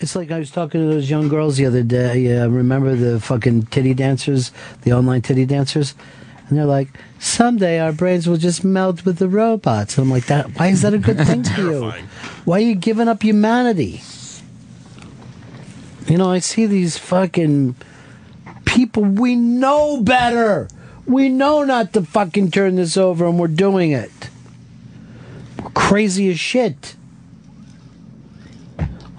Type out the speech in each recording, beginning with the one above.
It's like I was talking to those young girls the other day. Remember the fucking titty dancers, the online titty dancers? And they're like, someday our brains will just meld with the robots. And I'm like, why is that a good thing for you? Why are you giving up humanity? You know, I see these fucking people. We know better. We know not to fucking turn this over, and we're doing it. We're crazy as shit.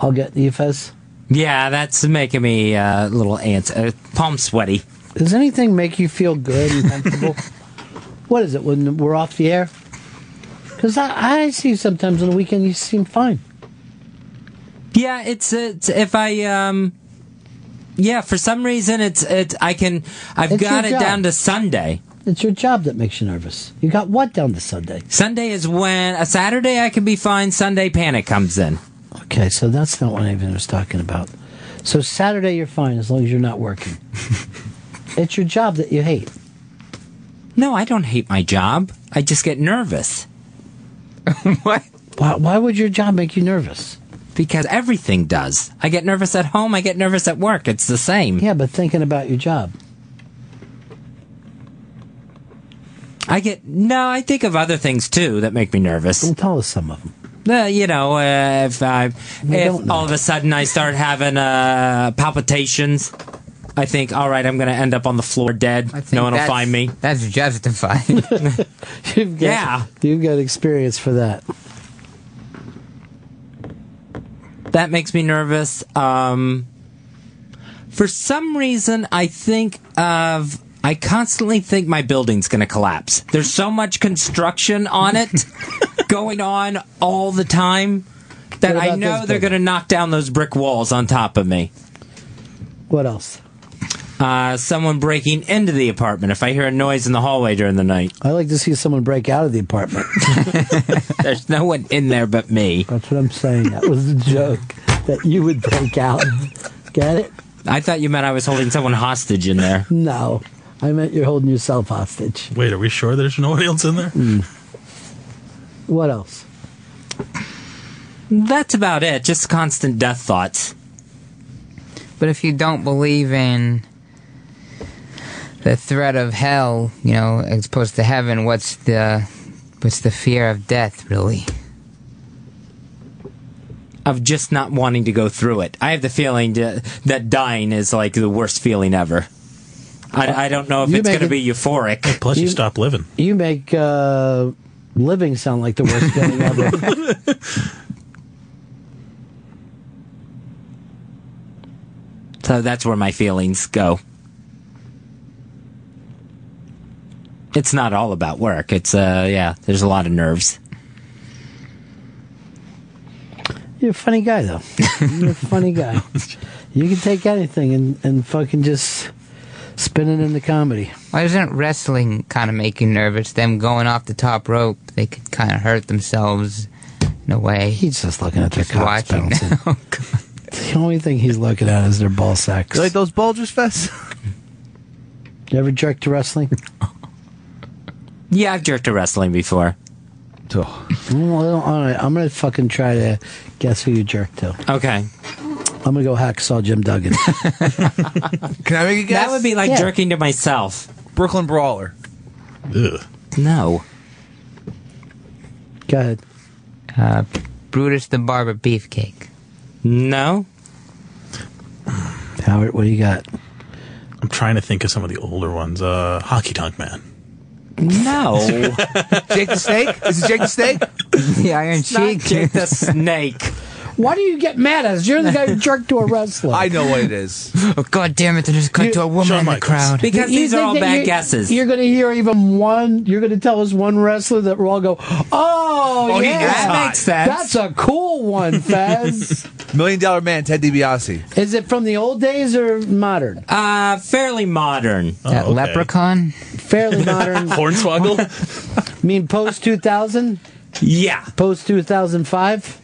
I'll get you, Fez. Yeah, that's making me a little palm sweaty. Does anything make you feel good and comfortable? What is it when we're off the air? Because I see you sometimes on the weekend, you seem fine. Yeah, it's if I for some reason I've got it down to Sunday. It's your job that makes you nervous. You got what down to Sunday? Sunday is when a Saturday I can be fine. Sunday panic comes in. Okay, so that's not what I even was talking about. So Saturday you're fine as long as you're not working. It's your job that you hate. No, I don't hate my job. I just get nervous. What? Why would your job make you nervous? Because everything does. I get nervous at home, I get nervous at work. It's the same. Yeah, but thinking about your job. I think of other things too that make me nervous. Well, tell us some of them. If all of a sudden I start having palpitations, I think, all right, I'm going to end up on the floor dead. No one will find me. That's justified. You've got experience for that. That makes me nervous. For some reason, I constantly think my building's going to collapse. There's so much construction on it going on all the time that I know they're going to knock down those brick walls on top of me. What else? Someone breaking into the apartment if I hear a noise in the hallway during the night. I like to see someone break out of the apartment. There's no one in there but me. That's what I'm saying. That was the joke, that you would break out. Get it? I thought you meant I was holding someone hostage in there. No. I meant you're holding yourself hostage. Wait, are we sure there's nobody else in there? What else? That's about it. Just constant death thoughts. But if you don't believe in the threat of hell, as opposed to heaven, what's the fear of death, really? Of just not wanting to go through it. I have the feeling that dying is like the worst feeling ever. I don't know if it's going to be euphoric. Plus, you stop living. You make living sound like the worst feeling ever. So that's where my feelings go. It's not all about work. It's, there's a lot of nerves. You're a funny guy, though. You're a funny guy. You can take anything and fucking just spin it into comedy. Why doesn't wrestling kind of make you nervous? Them going off the top rope, they could kind of hurt themselves in a way. He's just looking at their cocks bouncing. Oh, God. The only thing he's looking at is their ball sacks. You like those Bulgers Fest? You ever jerked to wrestling? Yeah, I've jerked to wrestling before. Well, all right, I'm going to fucking try to guess who you jerked to. Okay. I'm going to go Hacksaw Jim Duggan. Can I make a guess? That would be like jerking to myself. Brooklyn Brawler. Ugh. No. Go ahead. Brutus the Barber Beefcake. No. Howard, what do you got? I'm trying to think of some of the older ones. Hockey Tonk Man. No. Jake the Snake? Is it Jake the Snake? The Iron Sheik. Jake the Snake. Why do you get mad at us? You're the guy who jerked to a wrestler. I know what it is. Oh, God damn it, they just cut to a woman in the crowd. Because these are all bad guesses. You're going to hear even one, you're going to tell us one wrestler that we'll all go, oh yeah. That makes sense. That's a cool one, Fez. $1 Million Man, Ted DiBiase. Is it from the old days or modern? Fairly modern. That leprechaun? Fairly modern. Hornswoggle? Mean post 2000? Yeah. Post 2005?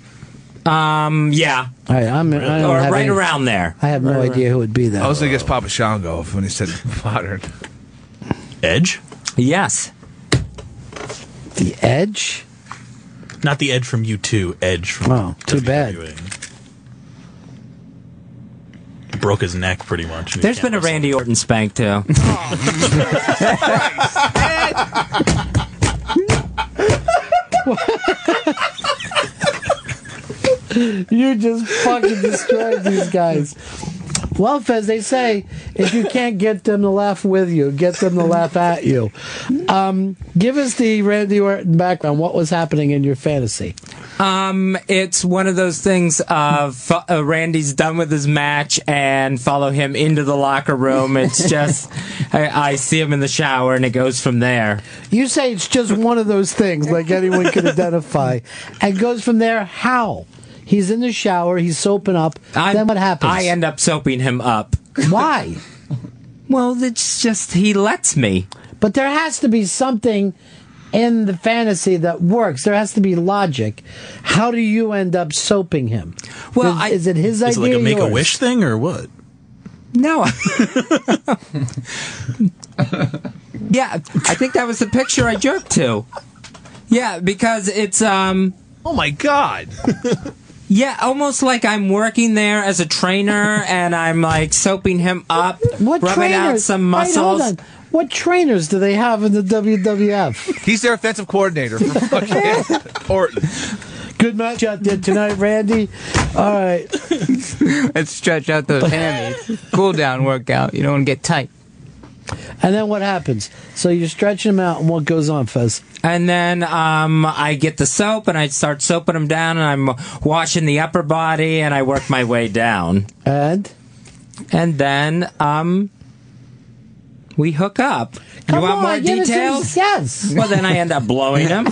Yeah. All right, I don't have right any, around there. I have no idea who it would be then. I was going to guess Papa Shango when he said modern. Edge? Yes. The Edge? Not the Edge from U2, Edge from too bad. WWE. broke his neck pretty much. There's been a Randy Orton spank too. You just fucking destroyed these guys. Well, Fez, they say if you can't get them to laugh with you, get them to laugh at you. Give us the Randy Orton background. What was happening in your fantasy? It's one of those things of Randy's done with his match and follow him into the locker room. It's just, I see him in the shower and it goes from there. You say it's just one of those things, like anyone could identify. And goes from there, how? He's in the shower, he's soaping up, then what happens? I end up soaping him up. Why? Well, it's just, he lets me. But there has to be something in the fantasy that works. There has to be logic. How do you end up soaping him? Well, is it his idea? Is it like a or yours? Make-A-Wish thing, or what? No. Yeah, I think that was the picture I jerked to. Yeah, because it's, Oh my God. yeah, almost like I'm working there as a trainer and I'm like soaping him up, What rubbing out trainers? some Wait, muscles. hold on. What trainers do they have in the WWF? He's their offensive coordinator for fucking Orton. Good match out there tonight, Randy. All right. Let's stretch out those hammies. Cool down workout. You don't want to get tight. And then what happens? So you're stretching them out, and what goes on, Fez? And then I get the soap and I start soaping them down and I'm washing the upper body and I work my way down. And then we hook up. Come you want on, more give us some- details? Yes. Well, then I end up blowing him.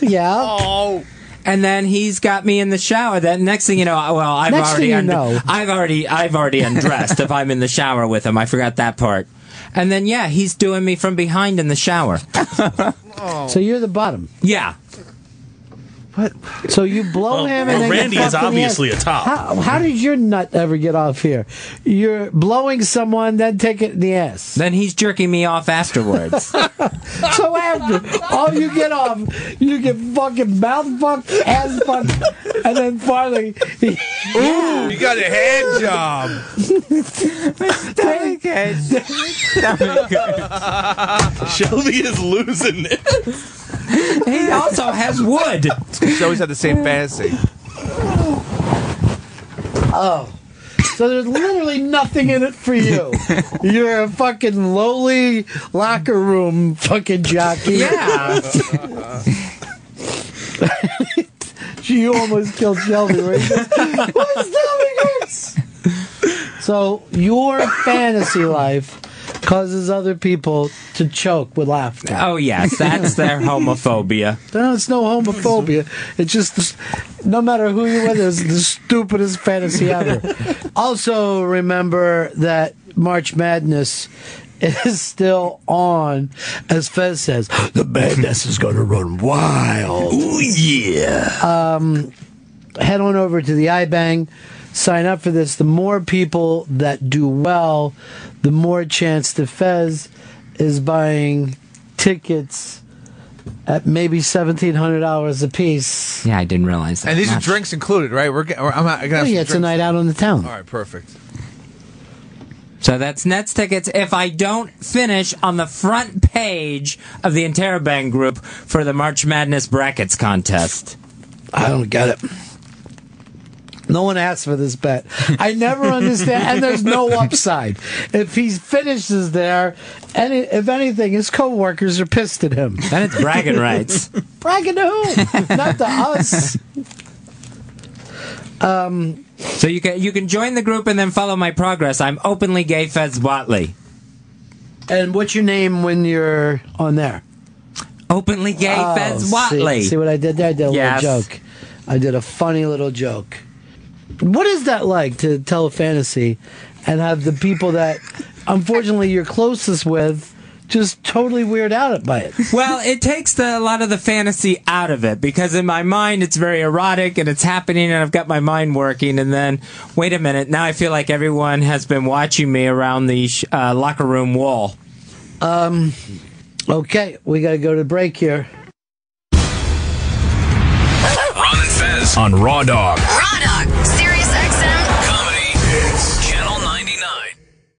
Yeah. Oh. And then he's got me in the shower. That next thing you know, well, I've Next already thing you know. I've already undressed if I'm in the shower with him. I forgot that part. And then yeah, he's doing me from behind in the shower. So you're the bottom. Yeah. So you blow him, and then Randy you is fuck in the obviously ass. a top. How did your nut ever get off here? You're blowing someone, then take it in the ass. Then he's jerking me off afterwards. So after all you get off, you get fucking mouth fucked, ass fucked, and then finally, Ooh, you got a hand job. Shelby is losing it. He also has wood. He's always had the same fantasy. oh. So there's literally nothing in it for you. You're a fucking lowly locker room fucking jockey. Yeah. You almost killed Shelby, right? My stomach hurts. So your fantasy life causes other people to choke with laughter. Oh yes, that's their homophobia. No, it's no homophobia. It's just no matter who you're with, it's the stupidest fantasy ever. Also, remember that March Madness is still on. As Fez says, the madness is going to run wild. Ooh, yeah. Head on over to the iBang. Sign up for this. The more people that do well, the more chance that Fez is buying tickets at maybe $1,700 a piece. Yeah, I didn't realize that. And these are much. drinks included, right? I'm gonna have Oh, some yeah, it's a drinks. night out on the town. All right, perfect. So that's Nets tickets if I don't finish on the front page of the Interrobang group for the March Madness brackets contest. I don't get it. No one asked for this bet. I never understand, and there's no upside. If he finishes there, and if anything, his coworkers are pissed at him. Then it's bragging rights. Bragging to who? Not to us. So you can join the group and then follow my progress. I'm openly gay Fez Watley. And what's your name when you're on there? Openly gay Fez Watley. See what I did there? I did a Yes. little joke. I did a funny little joke. What is that like to tell a fantasy and have the people that, unfortunately, you're closest with just totally weird out by it? Well, it takes a lot of the fantasy out of it because in my mind it's very erotic and it's happening and I've got my mind working and then, wait a minute, now I feel like everyone has been watching me around the locker room wall. Okay, we got to go to break here. Ron and Fez on Raw Dog.